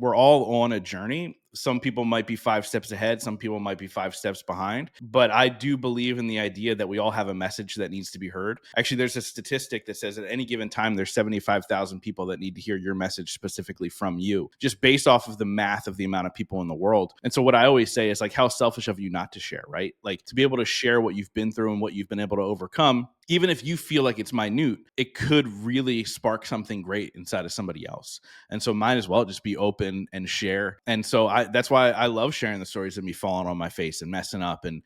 we're all on a journey. Some people might be 5 steps ahead, some people might be 5 steps behind, but I do believe in the idea that we all have a message that needs to be heard. Actually, there's a statistic that says at any given time, there's 75,000 people that need to hear your message specifically from you, just based off of the math of the amount of people in the world. And so what I always say is like, how selfish of you not to share, right? Like to be able to share what you've been through and what you've been able to overcome, even if you feel like it's minute, it could really spark something great inside of somebody else. And so might as well just be open and share. And so that's why I love sharing the stories of me falling on my face and messing up and,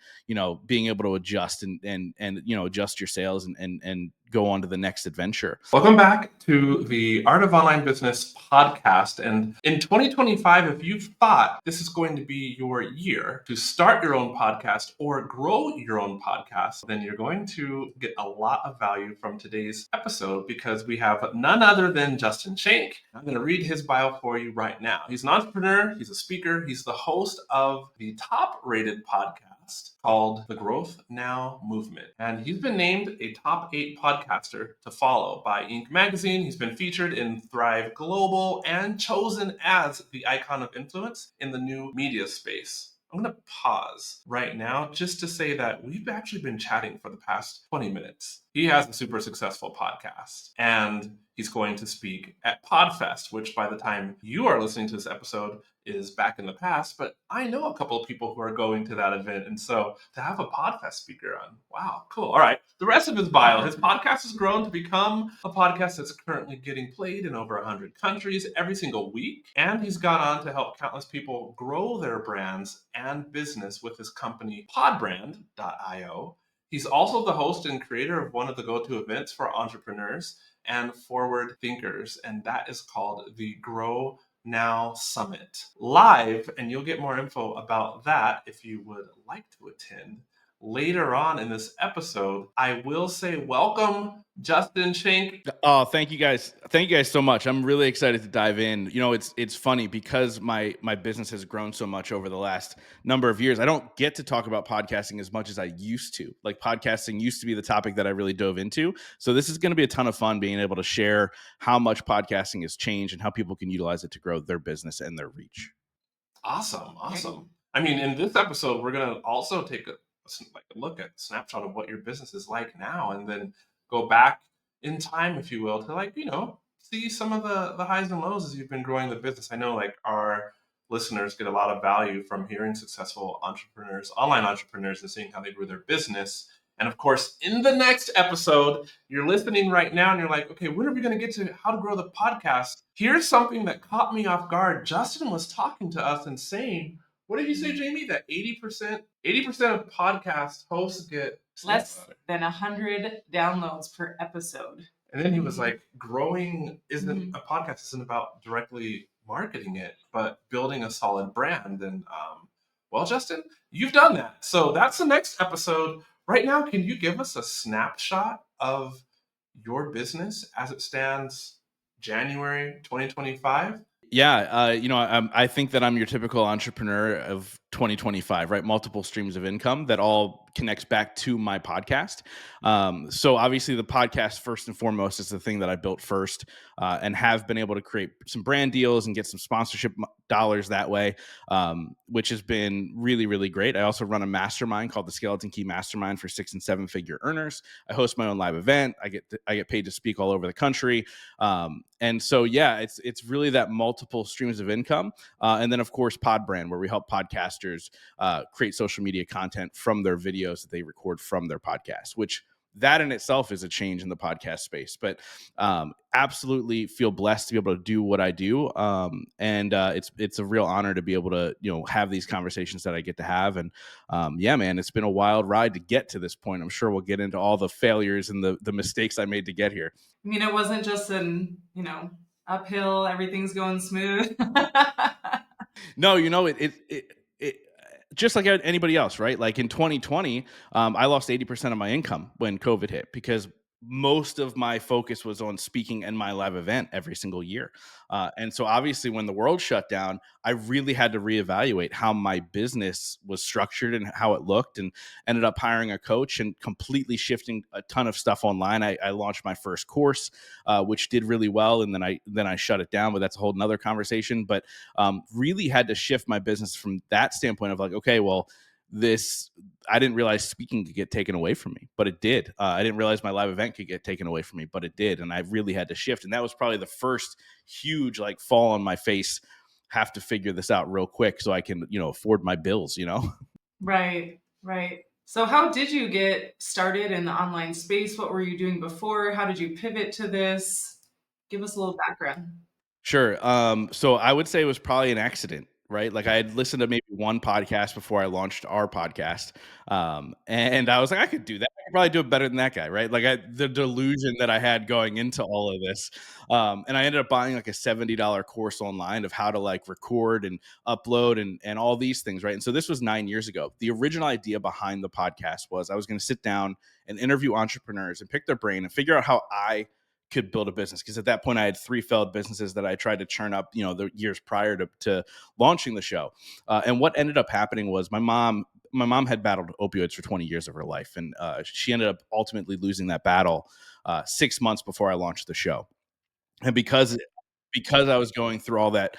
being able to adjust and adjust your sales and go on to the next adventure. Welcome back to the Art of Online Business podcast. And in 2025, if you've thought this is going to be your year to start your own podcast or grow your own podcast, then you're going to get a lot of value from today's episode because we have none other than Justin Schenck. I'm going to read his bio for you right now. He's an entrepreneur, he's a speaker, he's the host of the top-rated podcast called The Growth Now Movement. And he's been named a top 8 podcaster to follow by Inc. magazine. He's been featured in Thrive Global and chosen as the icon of influence in the new media space. I'm going to pause right now just to say that we've actually been chatting for the past 20 minutes. He has a super successful podcast and he's going to speak at PodFest, which by the time you are listening to this episode is back in the past, but I know a couple of people who are going to that event. And so to have a PodFest speaker on, wow, cool. All right. The rest of his bio, his podcast has grown to become a podcast that's currently getting played in over 100 countries every single week. And he's gone on to help countless people grow their brands and business with his company, podbrand.io. He's also the host and creator of one of the go-to events for entrepreneurs and forward thinkers, and that is called the Grow Now Summit live, and you'll get more info about that if you would like to attend later on in this episode. I will say welcome, Justin Schenck. Oh, thank you guys. Thank you guys so much. I'm really excited to dive in. It's funny because my business has grown so much over the last number of years. I don't get to talk about podcasting as much as I used to. Like podcasting used to be the topic that I really dove into. So this is going to be a ton of fun being able to share how much podcasting has changed and how people can utilize it to grow their business and their reach. Awesome. I mean, in this episode, we're going to also take a look at a snapshot of what your business is like now, and then go back in time, if you will, to see some of the highs and lows as you've been growing the business. I know our listeners get a lot of value from hearing successful entrepreneurs, online entrepreneurs, and seeing how they grew their business. And of course, in the next episode, you're listening right now and you're like, okay, when are we going to get to how to grow the podcast? Here's something that caught me off guard. Justin was talking to us and saying, what did you say, Jamie? That 80% of podcast hosts get less than 100 downloads per episode. And then he was like, growing a podcast isn't about directly marketing it, but building a solid brand. And well, Justin, you've done that. So that's the next episode. Right now, can you give us a snapshot of your business as it stands January 2025? Yeah, I think that I'm your typical entrepreneur of 2025, right? Multiple streams of income that all connects back to my podcast. So obviously the podcast first and foremost is the thing that I built first and have been able to create some brand deals and get some sponsorship dollars that way, which has been really, really great. I also run a mastermind called the Skeleton Key Mastermind for 6 and 7 figure earners. I host my own live event. I get paid to speak all over the country. And so, yeah, it's really that multiple streams of income. And then, of course, Podbrand, where we help podcasters create social media content from their videos that they record from their podcast, which that in itself is a change in the podcast space. But absolutely feel blessed to be able to do what I do. And it's a real honor to be able to, have these conversations that I get to have. And yeah, man, it's been a wild ride to get to this point. I'm sure we'll get into all the failures and the mistakes I made to get here. I mean, it wasn't just an, uphill, everything's going smooth. No, it just like anybody else, right? Like in 2020, I lost 80% of my income when COVID hit because most of my focus was on speaking and my live event every single year. And so obviously when the world shut down, I really had to reevaluate how my business was structured and how it looked, and ended up hiring a coach and completely shifting a ton of stuff online. I launched my first course, which did really well. And then I shut it down, but that's a whole nother conversation. But really had to shift my business from that standpoint of like, okay, well, this I didn't realize speaking could get taken away from me, but it did. I didn't realize my live event could get taken away from me, but it did. And I really had to shift. And that was probably the first huge like fall on my face. Have to figure this out real quick so I can, afford my bills, Right, right. So how did you get started in the online space? What were you doing before? How did you pivot to this? Give us a little background. Sure. So I would say it was probably an accident, right? Like I had listened to maybe one podcast before I launched our podcast. And I was like, I could do that. I could probably do it better than that guy, right? Like the delusion that I had going into all of this. And I ended up buying like a $70 course online of how to like record and upload and all these things, right? And so this was 9 years ago. The original idea behind the podcast was I was going to sit down and interview entrepreneurs and pick their brain and figure out how I could build a business, because at that point I had 3 failed businesses that I tried to churn up, the years prior to launching the show. And what ended up happening was my mom had battled opioids for 20 years of her life, and she ended up ultimately losing that battle 6 months before I launched the show. And because I was going through all that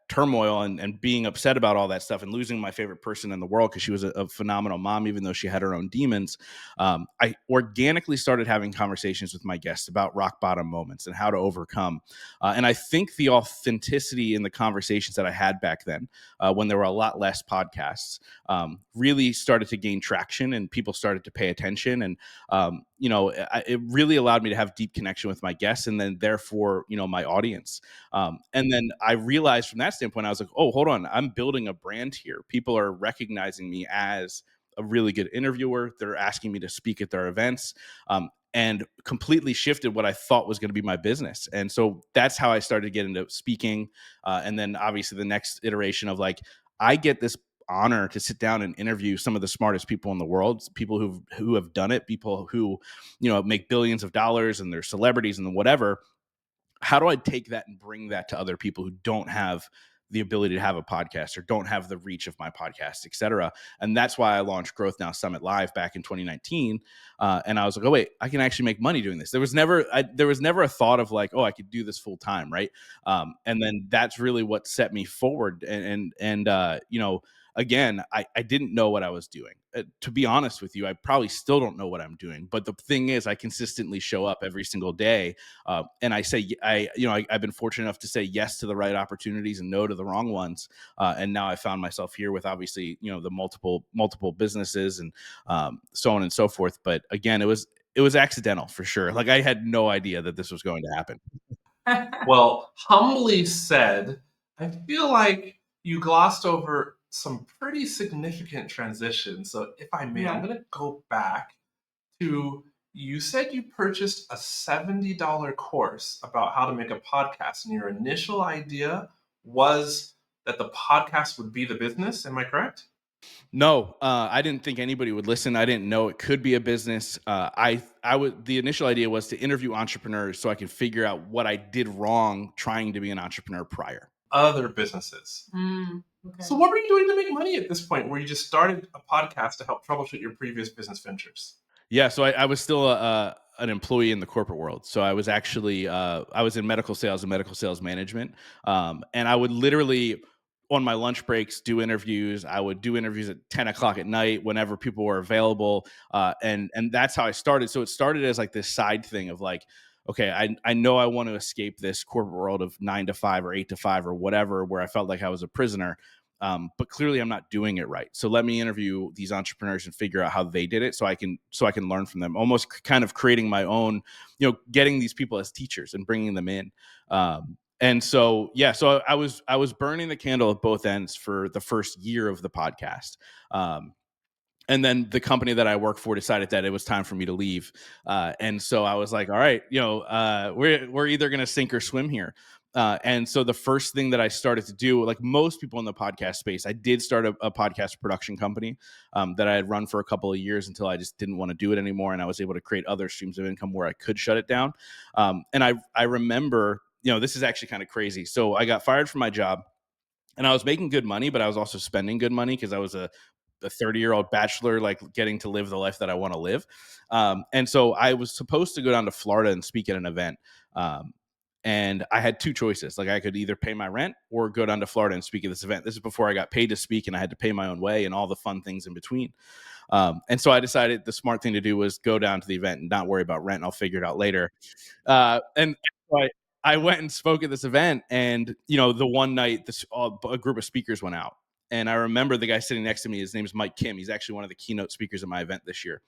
turmoil and being upset about all that stuff and losing my favorite person in the world, because she was a phenomenal mom, even though she had her own demons, I organically started having conversations with my guests about rock bottom moments and how to overcome. And I think the authenticity in the conversations that I had back then, when there were a lot less podcasts, really started to gain traction and people started to pay attention. And it really allowed me to have deep connection with my guests and then therefore, my audience. And then I realized from that standpoint, I was like, oh, hold on, I'm building a brand here. People are recognizing me as a really good interviewer. They're asking me to speak at their events. And completely shifted what I thought was going to be my business. And so that's how I started getting into speaking. And then obviously the next iteration of like, I get this honor to sit down and interview some of the smartest people in the world, people who have done it, people who, make billions of dollars and they're celebrities and whatever. How do I take that and bring that to other people who don't have the ability to have a podcast or don't have the reach of my podcast, et cetera? And that's why I launched Growth Now Summit Live back in 2019. And I was like, oh wait, I can actually make money doing this. There was never a thought of like, oh, I could do this full time, right? And then that's really what set me forward. Again, I didn't know what I was doing. To be honest with you, I probably still don't know what I'm doing. But the thing is, I consistently show up every single day, and I've been fortunate enough to say yes to the right opportunities and no to the wrong ones. And now I found myself here with obviously, the multiple businesses and so on and so forth. But again, it was accidental for sure. Like I had no idea that this was going to happen. Well, humbly said, I feel like you glossed over some pretty significant transitions. So, if I may, I'm Yeah. going to go back to you said you purchased a $70 course about how to make a podcast, and your initial idea was that the podcast would be the business. Am I correct? No, I didn't think anybody would listen. I didn't know it could be a business. The initial idea was to interview entrepreneurs so I could figure out what I did wrong trying to be an entrepreneur prior. Other businesses. Okay. So, what were you doing to make money at this point where you just started a podcast to help troubleshoot your previous business ventures? Yeah, so I was still an employee in the corporate world. So I was actually I was in medical sales and medical sales management, and I would literally on my lunch breaks do interviews. I would do interviews at 10 o'clock at night whenever people were available, and that's how I started. So it started as like this side thing of like, okay, I know I want to escape this corporate world of 9 to 5 or 8 to 5 or whatever, where I felt like I was a prisoner. But clearly I'm not doing it right. So let me interview these entrepreneurs and figure out how they did it so I can learn from them, almost kind of creating my own, getting these people as teachers and bringing them in. And so, yeah, so I was burning the candle at both ends for the first year of the podcast. And then the company that I work for decided that it was time for me to leave. And so I was like, all right, we're either going to sink or swim here. And so the first thing that I started to do, like most people in the podcast space, I did start a podcast production company that I had run for a couple of years until I just didn't want to do it anymore. And I was able to create other streams of income where I could shut it down. And I remember, this is actually kind of crazy. So I got fired from my job and I was making good money, but I was also spending good money because I was a 30-year-old bachelor, like getting to live the life that I want to live. And so I was supposed to go down to Florida and speak at an event. And I had two choices. Like I could either pay my rent or go down to Florida and speak at this event. This is before I got paid to speak and I had to pay my own way and all the fun things in between. And so I decided the smart thing to do was go down to the event and not worry about rent. I'll figure it out later. And so I went and spoke at this event, and the one night a group of speakers went out, and I remember the guy sitting next to me. His name is Mike Kim. He's actually one of the keynote speakers at my event this year.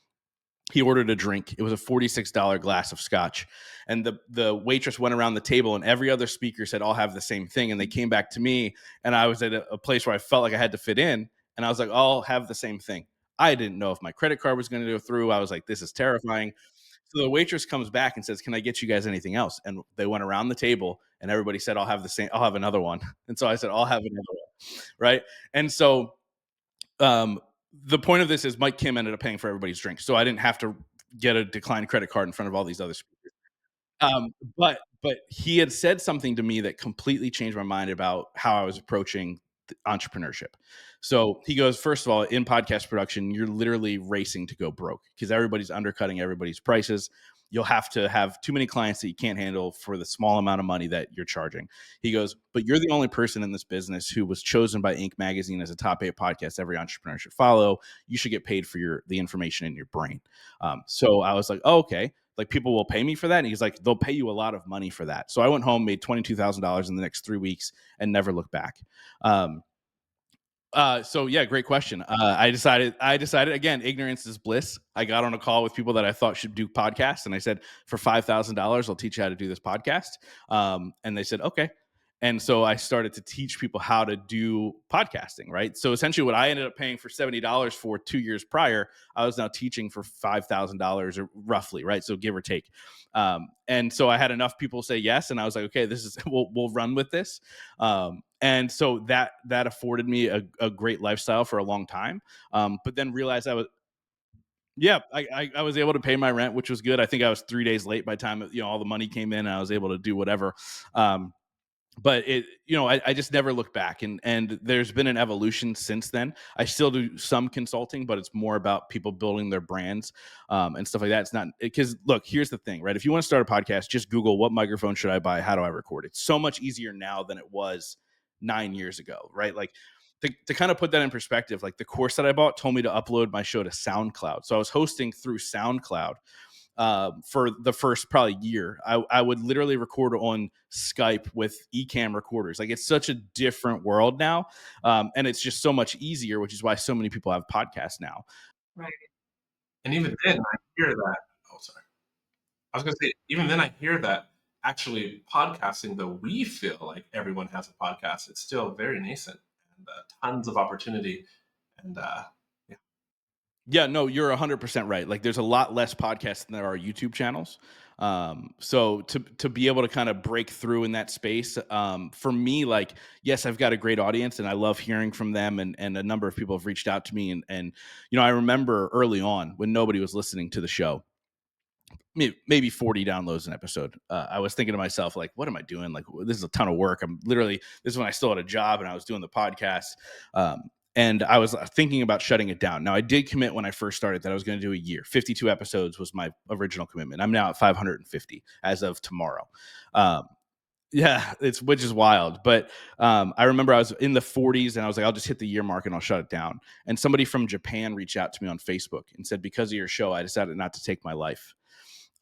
He ordered a drink. It was a $46 glass of scotch, and the waitress went around the table, and every other speaker said, "I'll have the same thing." And they came back to me, and I was at a place where I felt like I had to fit in, and I was like, "I'll have the same thing." I didn't know if my credit card was going to go through. I was like, "This is terrifying." So the waitress comes back and says, "Can I get you guys anything else?" And they went around the table, and everybody said, "I'll have the same. I'll have another one." And so I said, "I'll have another one," right? And so the point of this is Mike Kim ended up paying for everybody's drinks, so I didn't have to get a declined credit card in front of all these other speakers. But he had said something to me that completely changed my mind about how I was approaching entrepreneurship. So he goes, first of all, in podcast production, you're literally racing to go broke because everybody's undercutting everybody's prices. You'll have to have too many clients that you can't handle for the small amount of money that you're charging. He goes, but you're the only person in this business who was chosen by Inc. magazine as a top 8 podcast every entrepreneur should follow. You should get paid for the information in your brain. So I was like, oh, okay. Like people will pay me for that. And he's like, they'll pay you a lot of money for that. So I went home, made $22,000 in the next 3 weeks and never looked back. So yeah, great question. I decided again, ignorance is bliss. I got on a call with people that I thought should do podcasts, and I said, for $5,000, I'll teach you how to do this podcast. And they said, okay. And so I started to teach people how to do podcasting, right? So essentially what I ended up paying for $70 for 2 years prior, I was now teaching for $5,000 or roughly, right? So give or take. And so I had enough people say yes. And I was like, okay, we'll run with this. And so that afforded me a great lifestyle for a long time. But then realized I was able to pay my rent, which was good. I think I was 3 days late by the time all the money came in, and I was able to do whatever. But I just never looked back, and there's been an evolution since then. I still do some consulting, but it's more about people building their brands and stuff like that. It's not because look, here's the thing, right? If you want to start a podcast, just Google what microphone should I buy? How do I record? It's so much easier now than it was 9 years ago, right? Like to kind of put that in perspective, like the course that I bought told me to upload my show to SoundCloud. So I was hosting through SoundCloud for the first probably year. I would literally record on Skype with eCam recorders. Like it's such a different world now. And it's just so much easier, which is why so many people have podcasts now. Right. And even then, I hear that. Oh, sorry. I was going to say, even then, I hear that actually podcasting, though we feel like everyone has a podcast, it's still very nascent and tons of opportunity. And yeah. Yeah, no, you're 100% right. Like there's a lot less podcasts than there are YouTube channels. So to be able to kind of break through in that space, for me, like, yes, I've got a great audience and I love hearing from them, and a number of people have reached out to me, and I remember early on when nobody was listening to the show, maybe 40 downloads an episode. I was thinking to myself, like, what am I doing? Like, this is a ton of work. This is when I still had a job and I was doing the podcast. And I was thinking about shutting it down. Now, I did commit when I first started that I was going to do a year. 52 episodes was my original commitment. I'm now at 550 as of tomorrow. Yeah, which is wild. But I remember I was in the 40s and I was like, I'll just hit the year mark and I'll shut it down. And somebody from Japan reached out to me on Facebook and said, because of your show, I decided not to take my life.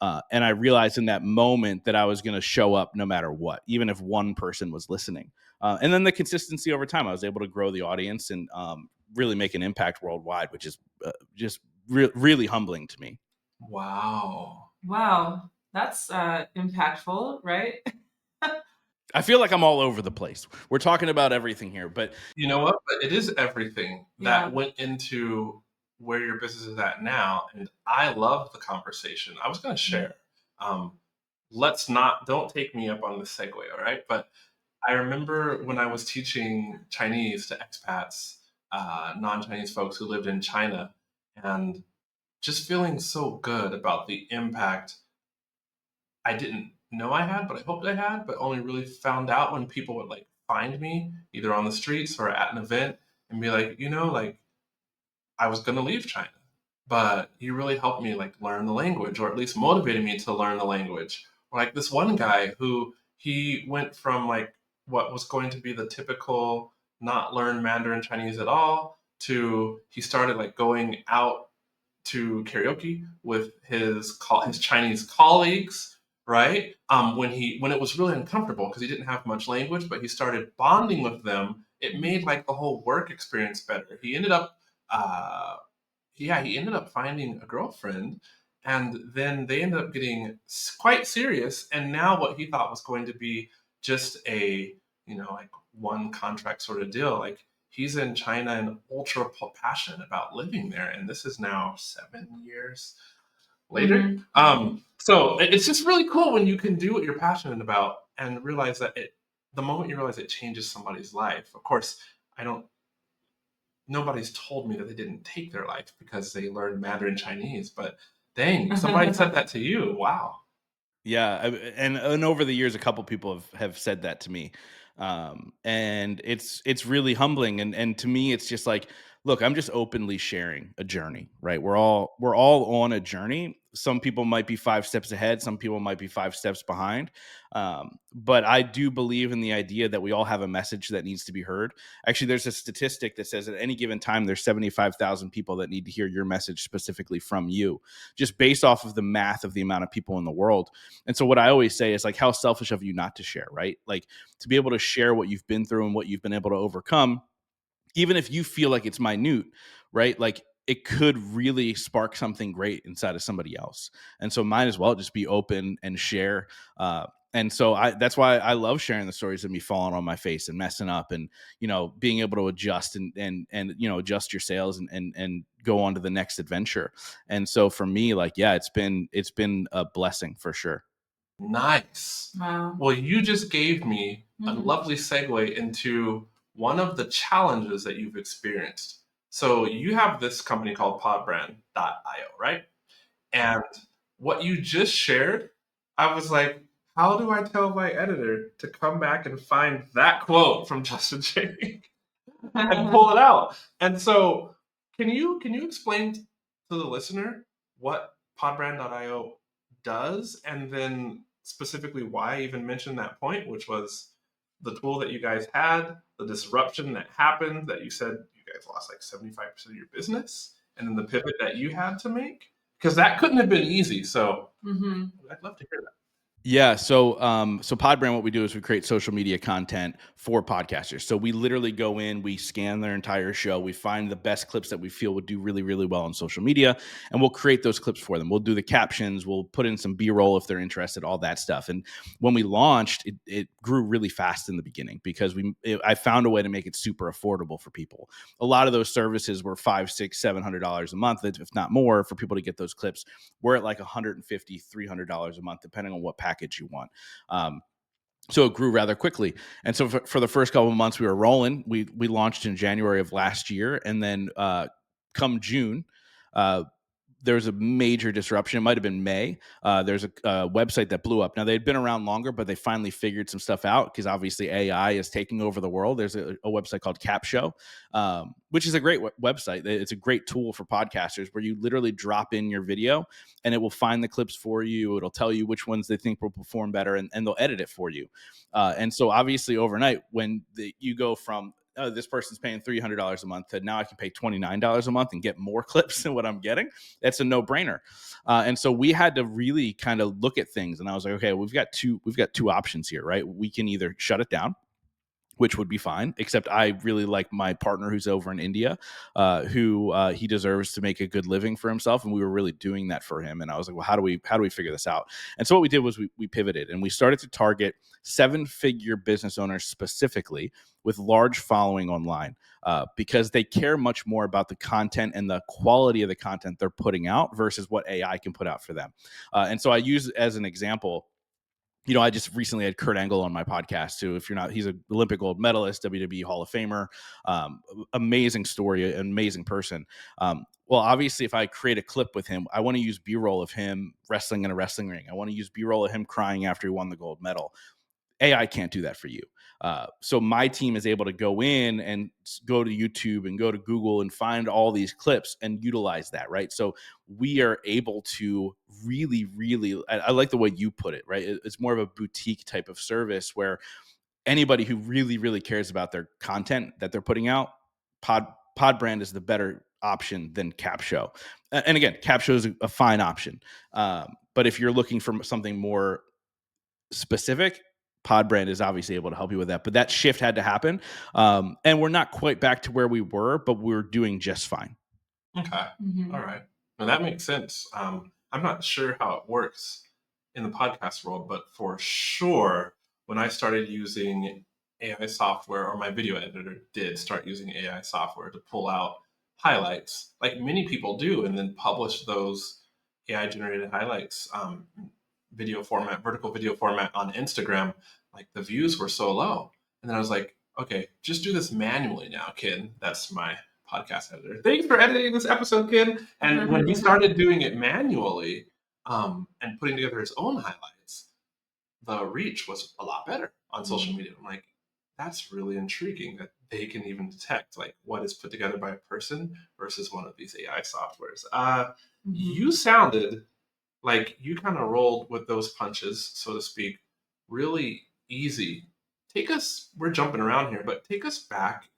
And I realized in that moment that I was going to show up no matter what, even if one person was listening. And then the consistency over time, I was able to grow the audience and really make an impact worldwide, which is just really humbling to me. Wow. Wow. That's impactful, right? I feel like I'm all over the place. We're talking about everything here, but You know what? But it is everything that Yeah. went into where your business is at now. And I love the conversation. I was going to share. Um, don't take me up on this segue, all right? But I remember when I was teaching Chinese to expats, non-Chinese folks who lived in China, and just feeling so good about the impact I didn't know I had, but I hoped I had, but only really found out when people would like find me either on the streets or at an event and be like, like I was gonna leave China, but you really helped me like learn the language, or at least motivated me to learn the language. Or like this one guy who he went from like what was going to be the typical not learn Mandarin Chinese at all to he started like going out to karaoke with his Chinese colleagues, right? When it was really uncomfortable because he didn't have much language, but he started bonding with them. It made like the whole work experience better. He ended up, he ended up finding a girlfriend, and then they ended up getting quite serious. And now what he thought was going to be just a like one contract sort of deal, like he's in China and ultra passionate about living there, and this is now 7 years later. So it's just really cool when you can do what you're passionate about and realize that the moment you realize it changes somebody's life. Of course, I don't. Nobody's told me that they didn't take their life because they learned Mandarin Chinese, but dang, somebody said that to you. Wow. Yeah, and over the years, a couple people have said that to me, and it's really humbling. And to me, it's just like, look, I'm just openly sharing a journey, right? We're all on a journey. Some people might be 5 steps ahead, some people might be 5 steps behind, but I do believe in the idea that we all have a message that needs to be heard. Actually, there's a statistic that says at any given time, there's 75,000 people that need to hear your message specifically from you, just based off of the math of the amount of people in the world. And so what I always say is like, how selfish of you not to share, right? Like to be able to share what you've been through and what you've been able to overcome, even if you feel like it's minute, right? Like it could really spark something great inside of somebody else. And so might as well just be open and share. And so that's why I love sharing the stories of me falling on my face and messing up and, being able to adjust and adjust your sails and go on to the next adventure. And so for me, like, yeah, it's been a blessing for sure. Nice. Wow. Well, you just gave me a Mhm. lovely segue into one of the challenges that you've experienced. So you have this company called podbrand.io, right? And what you just shared, I was like, how do I tell my editor to come back and find that quote from Justin Schenck and pull it out? And so, can you explain to the listener what podbrand.io does, and then specifically why I even mentioned that point, which was the tool that you guys had, the disruption that happened, that you said you guys lost like 75% of your business, and then the pivot that you had to make? Because that couldn't have been easy. So Mhm. I'd love to hear that. Yeah, so Podbrand, what we do is we create social media content for podcasters. So we literally go in, we scan their entire show, we find the best clips that we feel would do really, really well on social media, and we'll create those clips for them. We'll do the captions, we'll put in some B-roll if they're interested, all that stuff. And when we launched, it grew really fast in the beginning because I found a way to make it super affordable for people. A lot of those services were $500, $600, $700 a month, if not more, for people to get those clips. We're at like $150, $300 a month, depending on what package you want. So it grew rather quickly. And so for the first couple of months we were rolling, we launched in January of last year. And then come June, uh, there was a major disruption. It might have been May. There's a website that blew up. Now, they'd been around longer, but they finally figured some stuff out because obviously AI is taking over the world. There's a website called QUÄY.jo, which is a great website. It's a great tool for podcasters where you literally drop in your video and it will find the clips for you. It'll tell you which ones they think will perform better, and they'll edit it for you. And so obviously overnight, when you go from this person's paying $300 a month, and now I can pay $29 a month and get more clips than what I'm getting. That's a no-brainer. And so we had to really kind of look at things. And I was like, okay, we've got two options here, right? We can either shut it down, which would be fine, except I really like my partner who's over in India, who he deserves to make a good living for himself. And we were really doing that for him. And I was like, well, how do we figure this out? And so what we did was we pivoted and we started to target 7-figure business owners specifically with large following online, because they care much more about the content and the quality of the content they're putting out versus what AI can put out for them. And so I use as an example, I just recently had Kurt Angle on my podcast too. If you're not, he's an Olympic gold medalist, WWE Hall of Famer, amazing story, an amazing person. Well, obviously, if I create a clip with him, I want to use B-roll of him wrestling in a wrestling ring. I want to use B-roll of him crying after he won the gold medal. AI can't do that for you. So my team is able to go in and go to YouTube and go to Google and find all these clips and utilize that, right? So we are able to really, really, I like the way you put it, right? It's more of a boutique type of service where anybody who really, really cares about their content that they're putting out, Pod Brand is the better option than QUÄY.jo. And again, QUÄY.jo is a fine option. But if you're looking for something more specific, Pod Brand is obviously able to help you with that. But that shift had to happen. And we're not quite back to where we were, but we're doing just fine. Okay. Mhm. All right. Now that makes sense. I'm not sure how it works in the podcast world, but for sure, when I started using AI software, or my video editor did start using AI software to pull out highlights, like many people do, and then publish those AI generated highlights, vertical video format on Instagram, like the views were so low. And then I was like, okay, just do this manually now, kid. That's my podcast editor. Thanks for editing this episode, kid. And when he started doing it manually, and putting together his own highlights, the reach was a lot better on social media. I'm like, that's really intriguing that they can even detect like what is put together by a person versus one of these AI softwares. You sounded like you kind of rolled with those punches, so to speak, really easy. We're jumping around here, but take us back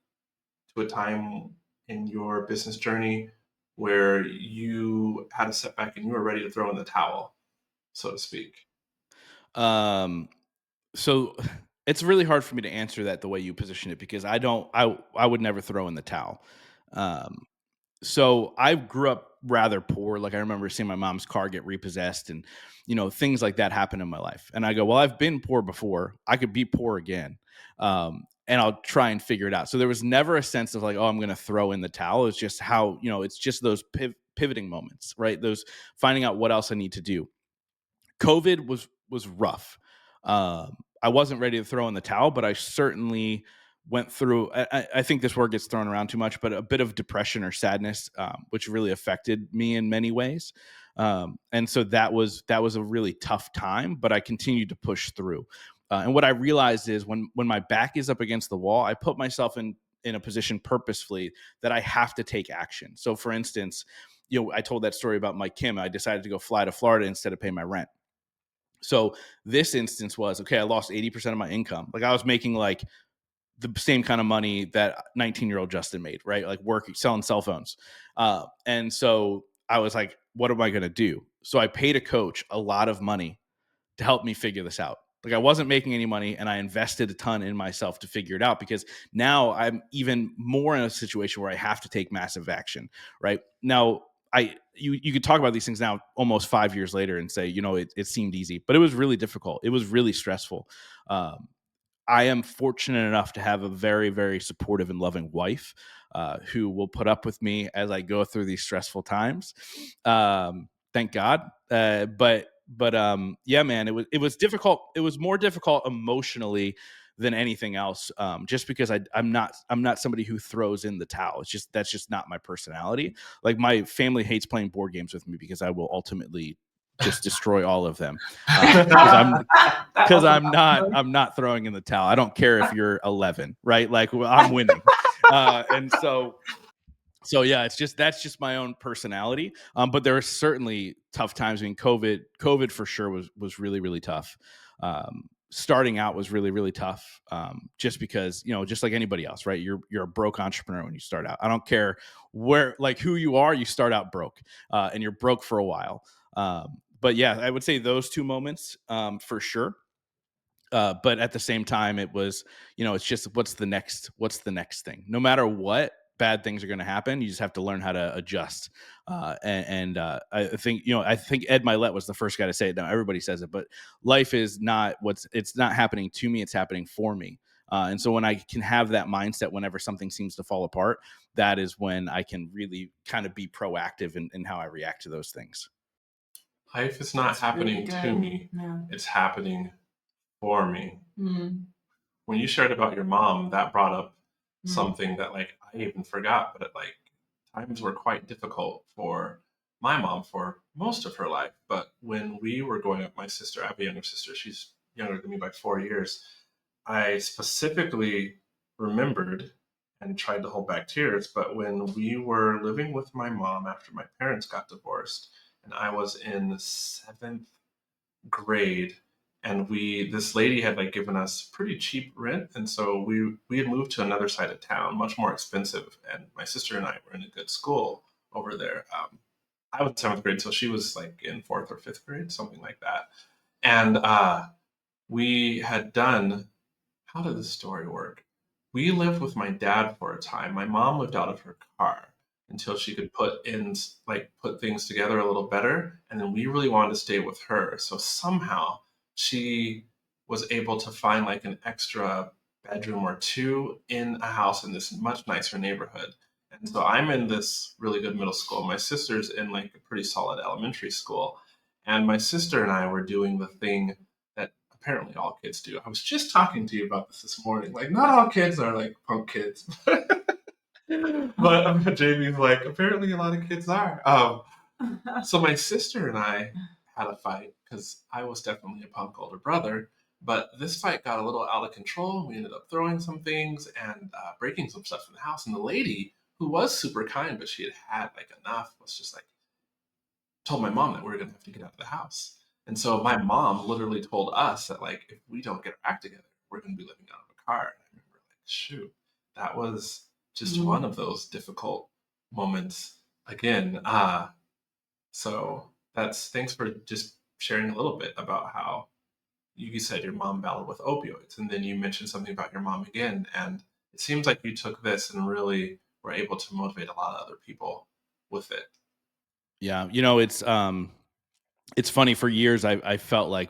to a time in your business journey where you had a setback and you were ready to throw in the towel, so to speak. So it's really hard for me to answer that the way you position it, because I would never throw in the towel. So I grew up rather poor. Like I remember seeing my mom's car get repossessed and, things like that happen in my life. And I go, well, I've been poor before. I could be poor again. And I'll try and figure it out. So there was never a sense of like, oh, I'm going to throw in the towel. It's just how, it's just those pivoting moments, right? Those finding out what else I need to do. COVID was rough. I wasn't ready to throw in the towel, but I certainly went through. I think this word gets thrown around too much, but a bit of depression or sadness, which really affected me in many ways. And so that was a really tough time, but I continued to push through. And what I realized is when my back is up against the wall, I put myself in a position purposefully that I have to take action. So, for instance, I told that story about Mike Kim. I decided to go fly to Florida instead of pay my rent. So this instance was, okay, I lost 80% of my income. Like I was making like the same kind of money that 19-year-old Justin made, right? Like working, selling cell phones. And so I was like, what am I going to do? So I paid a coach a lot of money to help me figure this out. Like I wasn't making any money and I invested a ton in myself to figure it out, because now I'm even more in a situation where I have to take massive action, right? Now, you could talk about these things now almost 5 years later and say, it seemed easy, but it was really difficult. It was really stressful. I am fortunate enough to have a very, very supportive and loving wife who will put up with me as I go through these stressful times. Thank God. Yeah, man, it was difficult. It was more difficult emotionally than anything else, just because I'm not somebody who throws in the towel. That's just not my personality. Like my family hates playing board games with me because I will ultimately just destroy all of them, because I'm not throwing in the towel. I don't care if you're 11, right? Like I'm winning. And so yeah, that's just my own personality. But there are certainly tough times. I mean, COVID for sure was really, really tough. Starting out was really, really tough. Just because, just like anybody else, right? You're a broke entrepreneur when you start out. I don't care who you are, you start out broke, and you're broke for a while. But yeah, I would say those two moments, for sure. But at the same time, it was, it's just what's the next thing. No matter what, bad things are going to happen. You just have to learn how to adjust. I think Ed Milet was the first guy to say it. Now everybody says it, but life is not it's not happening to me. It's happening for me. And so when I can have that mindset, whenever something seems to fall apart, that is when I can really kind of be proactive in how I react to those things. Life is not happening to me. Yeah. It's happening for me. Mm. When you shared about your mom, that brought up Mm. something that like I even forgot, but like times were quite difficult for my mom for most of her life. But when we were growing up, my sister, I have a younger sister, she's younger than me by 4 years. I specifically remembered and tried to hold back tears, but when we were living with my mom after my parents got divorced, and I was in 7th grade, and this lady had like given us pretty cheap rent, and so we had moved to another side of town, much more expensive, and my sister and I were in a good school over there. I was in 7th grade, so she was like in 4th or 5th grade, something like that. And we had done, how did this story work? We lived with my dad for a time. My mom lived out of her car until she could put things together a little better, and then we really wanted to stay with her. So somehow she was able to find like an extra bedroom or two in a house in this much nicer neighborhood. And so I'm in this really good middle school. My sister's in like a pretty solid elementary school. And my sister and I were doing the thing that apparently all kids do. I was just talking to you about this morning. Like, not all kids are like punk kids. But Jamie's like, apparently a lot of kids are. So my sister and I had a fight because I was definitely a punk older brother. But this fight got a little out of control. We ended up throwing some things and breaking some stuff in the house. And the lady, who was super kind, but she had like enough, was just like, told my mom that we were going to have to get out of the house. And so my mom literally told us that like, if we don't get our act together, we're going to be living out of a car. And I remember like, shoot, that was just one of those difficult moments again. So thanks for just sharing a little bit about how you said your mom battled with opioids, and then you mentioned something about your mom again. And it seems like you took this and really were able to motivate a lot of other people with it. Yeah, it's funny. For years I felt like,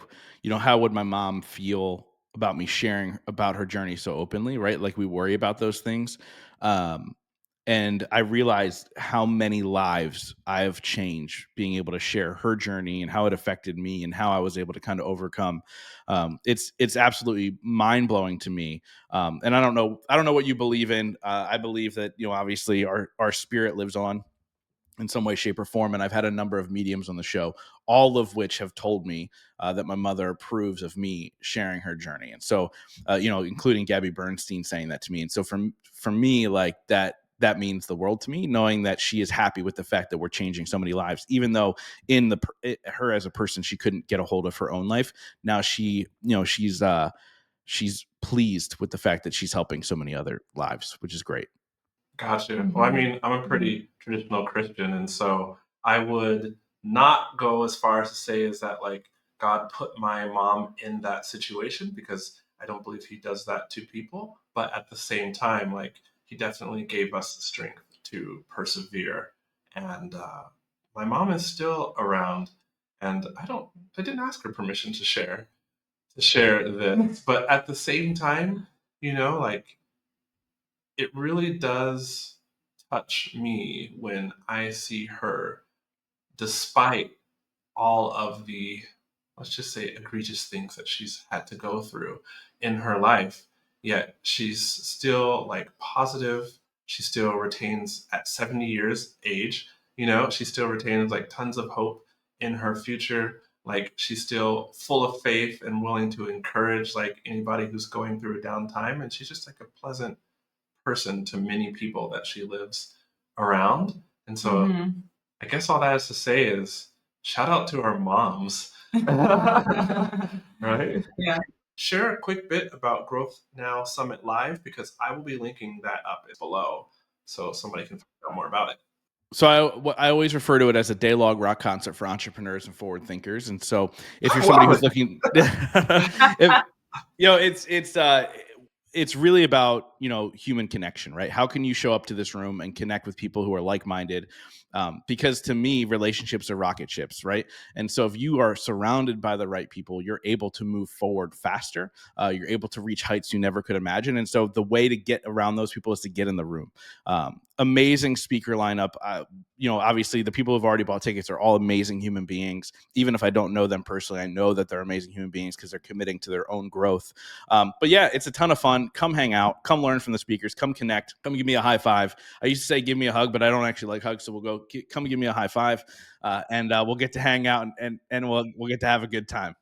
how would my mom feel about me sharing about her journey so openly, right? Like, we worry about those things. Um, and I realized how many lives I've changed being able to share her journey and how it affected me and how I was able to kind of overcome. It's absolutely mind blowing to me. And I don't know what you believe in. I believe that, obviously our spirit lives on in some way, shape, or form. And I've had a number of mediums on the show, all of which have told me that my mother approves of me sharing her journey. And so, including Gabby Bernstein saying that to me. And so for me, like that means the world to me, knowing that she is happy with the fact that we're changing so many lives, even though her as a person, she couldn't get a hold of her own life. Now she's pleased with the fact that she's helping so many other lives, which is great. Gotcha. Well, I mean, I'm a pretty traditional Christian, and so I would not go as far as to say is that like God put my mom in that situation, because I don't believe he does that to people. But at the same time, like he definitely gave us the strength to persevere. And my mom is still around, and I didn't ask her permission to share this, but at the same time, like it really does touch me when I see her, despite all of the, let's just say, egregious things that she's had to go through in her life, yet she's still like positive. She still retains at 70 years age, she still retains like tons of hope in her future. Like she's still full of faith and willing to encourage like anybody who's going through a down time. And she's just like a pleasant person to many people that she lives around. And so I guess all that is to say is shout out to our moms. Right? Yeah. Share a quick bit about Growth Now Summit Live, because I will be linking that up below so somebody can find out more about it. So I always refer to it as a day-long rock concert for entrepreneurs and forward thinkers. And so if you're somebody who's looking, it's really about human connection, right? How can you show up to this room and connect with people who are like-minded? Because to me, relationships are rocket ships, right? And so if you are surrounded by the right people, you're able to move forward faster. You're able to reach heights you never could imagine. And so the way to get around those people is to get in the room. Amazing speaker lineup. Obviously the people who've already bought tickets are all amazing human beings. Even if I don't know them personally, I know that they're amazing human beings because they're committing to their own growth. But yeah, it's a ton of fun. Come hang out, come learn from the speakers, come connect, come give me a high five. I used to say, give me a hug, but I don't actually like hugs. So come give me a high five, and we'll get to hang out and we'll get to have a good time.